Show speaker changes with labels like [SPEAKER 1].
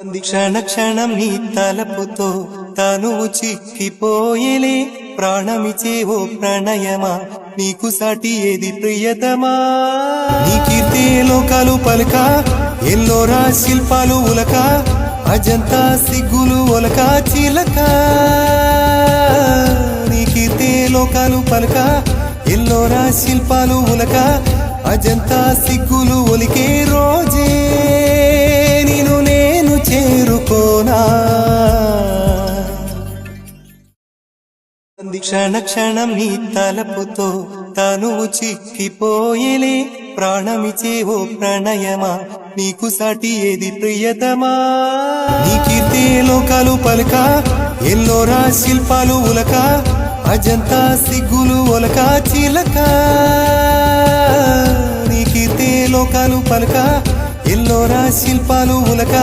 [SPEAKER 1] క్షణ క్షణం నీ తలపుతో తనువు చిక్కిపోయేలే ప్రాణమిచే ఓ ప్రణయమా నీకు సాటి ఏది ప్రియతమా నీ కీర్తి లోకాలు పలక ఎల్లోరా శిల్పాలు ఉలక అజంతా సిగ్గులు ఒలక చిలక నీ కీర్తి లోకాలు పలక ఎల్లోరా శిల్పాలు ఉలక అజంతా సిగ్గులు ఒలికే రోజే నిన్ను నేను చేరుకోనా క్షణ క్షణం నీ తలపుతో తనువు చిక్కిపోయేలే ప్రాణమిచే ఓ ప్రణయమా నీకు సాటి ఏది ప్రియతమా నీ కీర్తి లోకాలు పలక ఎల్లోరా శిల్పాలు ఉలక అజంతా సిగ్గులు ఒలక చిలక నీ కీర్తి లోకాలు పలక ఎల్లోరా శిల్పాలు ఉలక